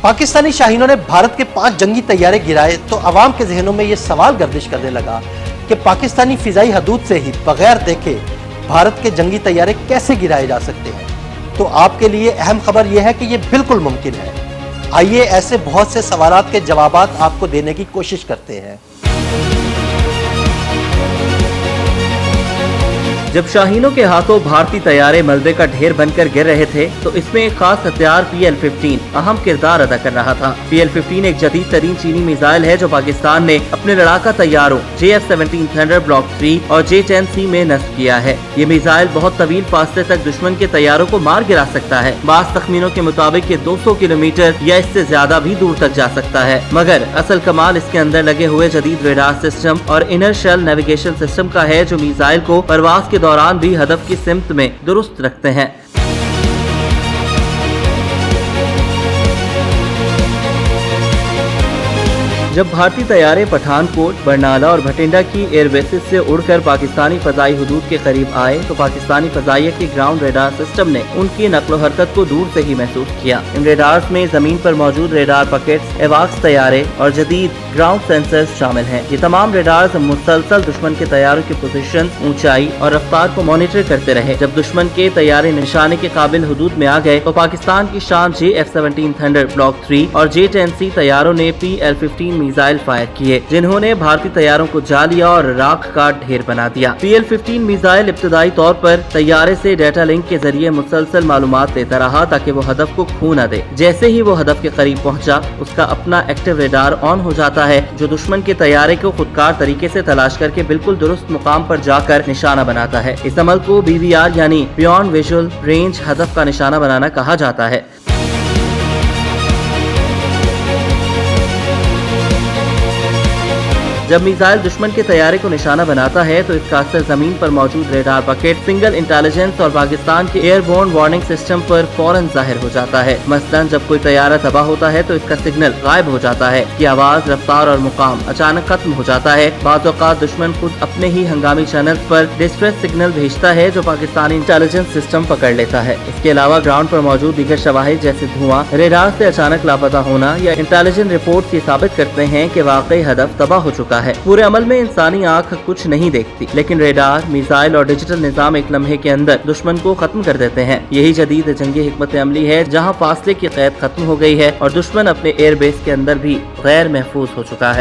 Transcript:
पाकिस्तानी शाहीनों ने भारत के 5 जंगी तैयारे गिराए तो अवाम के जहनों में ये सवाल गर्दिश करने लगा कि पाकिस्तानी फिजाई हदूद से ही बगैर देखे भारत के जंगी तैयारे कैसे गिराए जा सकते हैं। तो आपके लिए अहम खबर यह है कि ये बिल्कुल मुमकिन है। आइए ऐसे बहुत से सवालात के जवाबात आपको देने की कोशिश करते हैं। जब शाहीनों के हाथों भारतीय तैयारे मलबे का ढेर बनकर गिर रहे थे तो इसमें एक खास हथियार PL-15 अहम किरदार अदा कर रहा था। PL-15 एक जदीद तरीन चीनी मिसाइल है जो पाकिस्तान ने अपने लड़ाका तैयारों JF-17 थंडर ब्लॉक 3 और J-10C में नस्ब किया है। ये मिसाइल बहुत तवील फासले तक दुश्मन के तैयारों को मार गिरा सकता है। बाज़ तखमीनों के मुताबिक ये 200 किलोमीटर या इससे ज्यादा भी दूर तक जा सकता है, मगर असल कमाल इसके अंदर लगे हुए जदीद रेडार सिस्टम और इनर शेल नेविगेशन सिस्टम का है जो मिसाइल को परवाज के दौरान भी हदफ की सिमत में दुरुस्त रखते हैं। जब भारतीय तैयारे पठानकोट, बरनाला और भटिंडा की एयर बेसिस से उड़कर पाकिस्तानी फजाई हुदूद के करीब आए तो पाकिस्तानी फजाइया के ग्राउंड रेडार सिस्टम ने उनकी नक्लो हरकत को दूर से ही महसूस किया। इन रेडार्स में जमीन पर मौजूद रेडार पॉकेट्स, एवाक्स तैयारे और जदीद ग्राउंड सेंसर्स शामिल हैं। ये तमाम रेडार्स मुसलसल दुश्मन के तैयारों की पोजीशन, ऊंचाई और रफ्तार को मॉनिटर करते रहे। जब दुश्मन के तैयारे निशाने के काबिल हुदूद में आ गए तो पाकिस्तान की शान JF-17 थंडर ब्लॉक 3 और J-10C तैयारों ने PL-15 मिसाइल फायर किए जिन्होंने भारतीय तैयारों को जा लिया और राख का ढेर बना दिया। PL-15 मिसाइल इब्तदाई तौर पर तैयारे से डेटा लिंक के जरिए मुसलसल मालूमात देता रहा ताकि वो हदफ को खो न दे। जैसे ही वो हदफ के करीब पहुंचा उसका अपना एक्टिव रेडार ऑन हो जाता है जो दुश्मन के तैयारे को खुदकार तरीके से तलाश करके बिल्कुल दुरुस्त मुकाम पर जाकर निशाना बनाता है। इस अमल को BVR यानी बियॉन्ड विजुअल रेंज हदफ का निशाना बनाना कहा जाता है। जब मिसाइल दुश्मन के तैयारे को निशाना बनाता है तो इसका असर जमीन पर मौजूद रेडार पॉकेट, सिंगल इंटेलिजेंस और पाकिस्तान के एयरबोर्न वार्निंग सिस्टम पर फौरन जाहिर हो जाता है। मसलन जब कोई तैयारा तबाह होता है तो इसका सिग्नल गायब हो जाता है कि आवाज, रफ्तार और मुकाम अचानक खत्म हो जाता है। बाज़ औक़ात दुश्मन खुद अपने ही हंगामी चैनल पर डिस्ट्रेस सिग्नल भेजता है जो पाकिस्तानी इंटेलिजेंस सिस्टम पकड़ लेता है। इसके अलावा ग्राउंड पर मौजूद दीगर शवाहिद जैसे धुआं, रेडार से अचानक लापता होना या इंटेलिजेंस रिपोर्ट ये साबित करते हैं कि वाकई हदफ तबाह हो चुका है। पूरे अमल में इंसानी आंख कुछ नहीं देखती, लेकिन रेडार, मिसाइल और डिजिटल निजाम एक लम्हे के अंदर दुश्मन को खत्म कर देते हैं। यही जदीद जंगी हिकमत अमली है जहां फासले की कैद खत्म हो गई है और दुश्मन अपने एयर बेस के अंदर भी गैर महफूज हो चुका है।